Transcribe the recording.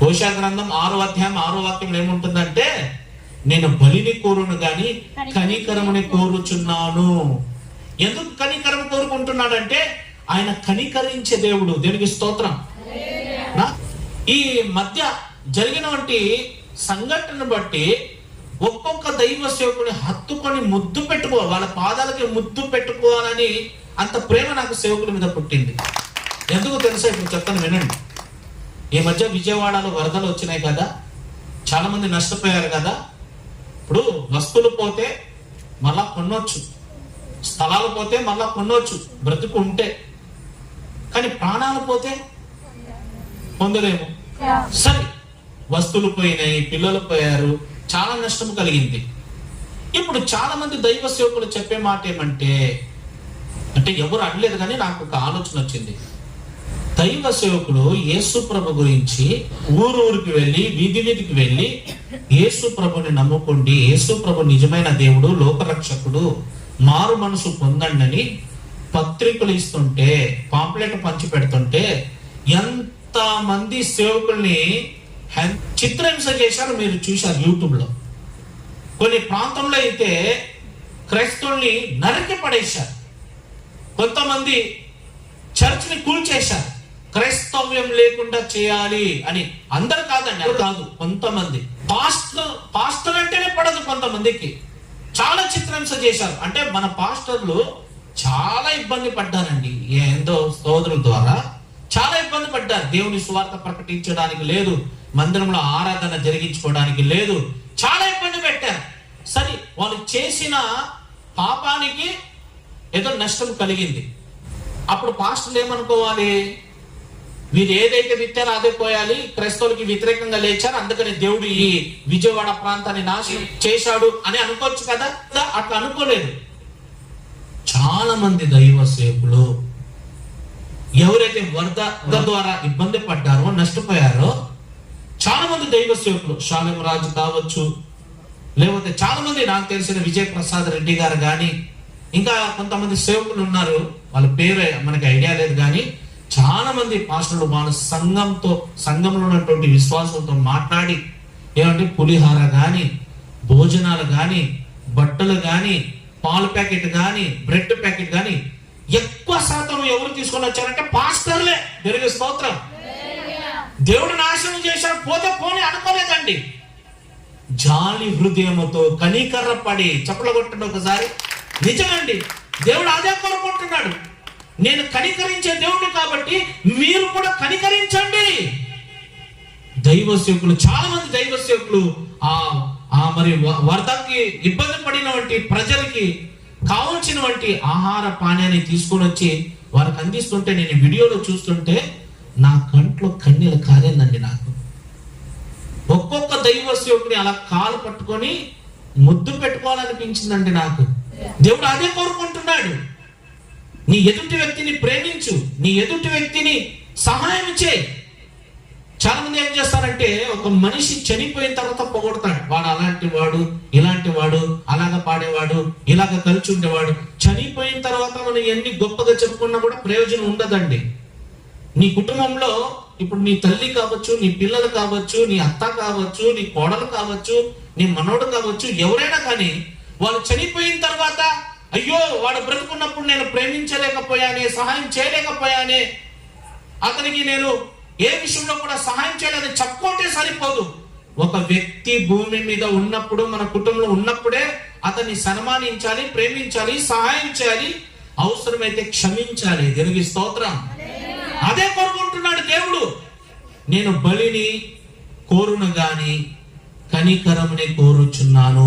హోషేయ గ్రంథం 6వ అధ్యాయం 6వ వాక్యం ఏముంటుందంటే, నేను బలిని కోరును గాని కనికరముని కోరుచున్నాను. ఎందుకు కనికరం కోరుకుంటున్నాడంటే ఆయన కనికరించే దేవుడు. దేవునికి స్తోత్రం. ఈ మధ్య జరిగినటువంటి సంఘటనను బట్టి ఒక్కొక్క దైవ సేవకుని హత్తుకొని ముద్దు వాళ్ళ పాదాలకి ముద్దు పెట్టుకోవాలని అంత ప్రేమ నాకు సేవకుల మీద పుట్టింది. ఎందుకు తెలుసా? ఇప్పుడు చెప్తాను వినండి. ఈ మధ్య విజయవాడలో వరదలు వచ్చినాయి కదా, చాలా మంది నష్టపోయారు కదా. ఇప్పుడు వస్తువులు పోతే మళ్ళా కొనొచ్చు, స్థలాలు పోతే మళ్ళా కొనొచ్చు బ్రతుకు ఉంటే, కానీ ప్రాణాలు పోతే పొందలేము. సరే, వస్తువులు పోయినాయి, పిల్లలు పోయారు, చాలా నష్టం కలిగింది. ఇప్పుడు చాలా మంది దైవ సేవకులు చెప్పే మాట ఏమంటే, అంటే ఎవరు అనలేదు కానీ నాకు ఒక ఆలోచన వచ్చింది. దైవ సేవకులు యేసు ప్రభు గురించి ఊరూరికి వెళ్ళి వీధి వీధికి వెళ్ళి యేసు ప్రభుని నమ్ముకోండి, యేసు ప్రభు నిజమైన దేవుడు, లోకరక్షకుడు, మారు మనసు పొందండి అని పత్రికలు ఇస్తుంటే, పాంప్లెట్ పంచి పెడుతుంటే ఎంత మంది సేవకుల్ని చిత్రహింస చేశారు. మీరు చూశారు యూట్యూబ్ లో. కొన్ని ప్రాంతంలో అయితే క్రైస్తవుల్ని నరికి పడేశారు. కొంతమంది చర్చ్ ని కూల్చేశారు. క్రైస్తవ్యం లేకుండా చేయాలి అని. అందరు కాదండి, అది కాదు. కొంతమంది పాస్టర్ అంటేనే పడదు కొంతమందికి. చాలా చిత్రహింస చేశారు. అంటే మన పాస్టర్లు చాలా ఇబ్బంది పడ్డారండి. ఏందో సోదరుల ద్వారా చాలా ఇబ్బంది పడ్డారు. దేవుని సువార్త ప్రకటించడానికి లేదు, మందిరంలో ఆరాధన జరిగించుకోవడానికి లేదు, చాలా ఇబ్బంది పెట్టారు. సరే, వాళ్ళు చేసిన పాపానికి ఏదో నష్టం కలిగింది. అప్పుడు పాస్టర్లు ఏమనుకోవాలి? వీరు ఏదైతే విత్తారో అదే పోయాలి, క్రైస్తవులకి వ్యతిరేకంగా లేచారు, అందుకని దేవుడు ఈ విజయవాడ ప్రాంతాన్ని నాశనం చేశాడు అని అనుకోవచ్చు కదా. అట్లా అనుకోలేదు. చాలా మంది దైవ సేవకులు ఎవరైతే వరద ద్వారా ఇబ్బంది పడ్డారో, నష్టపోయారో, చాలా మంది దైవ సేవకులు, శాలెం రాజు కావచ్చు, లేకపోతే చాలా మంది నాకు తెలిసిన విజయ ప్రసాద్ రెడ్డి గారు కానీ, ఇంకా కొంతమంది సేవకులు ఉన్నారు, వాళ్ళ పేరు మనకి ఐడియా లేదు, కానీ చాలా మంది పాస్టర్లు వాళ్ళ సంఘంలో ఉన్నటువంటి విశ్వాసంతో మాట్లాడి ఏమంటే పులిహార కానీ, భోజనాలు కానీ, బట్టలు కానీ, పాలు ప్యాకెట్ కానీ, బ్రెడ్ ప్యాకెట్ కానీ ఎక్కువ శాతం ఎవరు తీసుకొని వచ్చారంటే పాస్టర్లే. దేవుని స్తోత్రం. దేవుడు నాశనం చేశాడు, పోతే పోనీ అనుకోలేదండి. జాలి హృదయముతో కనికర్ర పడి చప్పలు కొట్టండి ఒకసారి. నిజమండి, దేవుడు అదే కోరుకుంటున్నాడు. నేను కనికరించే దేవుడిని కాబట్టి మీరు కూడా కనికరించండి. దైవ సేవకులు, చాలా మంది దైవ సేవకులు మరి వరదకి ఇబ్బంది పడినటువంటి ప్రజలకి కావాల్సినటువంటి ఆహార పానీయాన్ని తీసుకొని వచ్చి వారికి అందిస్తుంటే నేను వీడియోలో చూస్తుంటే నా కంట్లో కన్నీళ్ళు కారేందండి. నాకు ఒక్కొక్క దైవ సేవకుని అలా కాలు పట్టుకొని ముద్దు పెట్టుకోవాలనిపించిందండి నాకు. దేవుడు అదే కోరుకుంటున్నాడు. నీ ఎదుటి వ్యక్తిని ప్రేమించు, నీ ఎదుటి వ్యక్తిని సహాయం చేయి. చాలా మంది ఏం చేస్తారంటే, ఒక మనిషి చనిపోయిన తర్వాత పొగొడతాడు. వాడు అలాంటి వాడు, ఇలాంటి వాడు, అలాగ పాడేవాడు, ఇలాగ కలిసి ఉండేవాడు. చనిపోయిన తర్వాత మనం ఎన్ని గొప్పగా చెప్పుకున్నా కూడా ప్రయోజనం ఉండదండి. నీ కుటుంబంలో ఇప్పుడు నీ తల్లి కావచ్చు, నీ పిల్లలు కావచ్చు, నీ అత్త కావచ్చు, నీ కోడలు కావచ్చు, నీ మనోడు కావచ్చు, ఎవరైనా కానీ వాళ్ళు చనిపోయిన తర్వాత అయ్యో వాడు బ్రతుకున్నప్పుడు నేను ప్రేమించలేకపోయానే, సహాయం చేయలేకపోయానే, అతనికి నేను ఏ విషయంలో కూడా సహాయం చేయాలని చెప్పుకుంటే సరిపోదు. ఒక వ్యక్తి భూమి మీద ఉన్నప్పుడు, మన కుటుంబంలో ఉన్నప్పుడే అతన్ని సన్మానించాలి, ప్రేమించాలి, సహాయం చేయాలి, అవసరమైతే క్షమించాలి. దేవునికి స్తోత్రం. అదే కోరుకుంటున్నాడు దేవుడు. నేను బలిని కోరును గాని కనికరముని కోరుచున్నాను.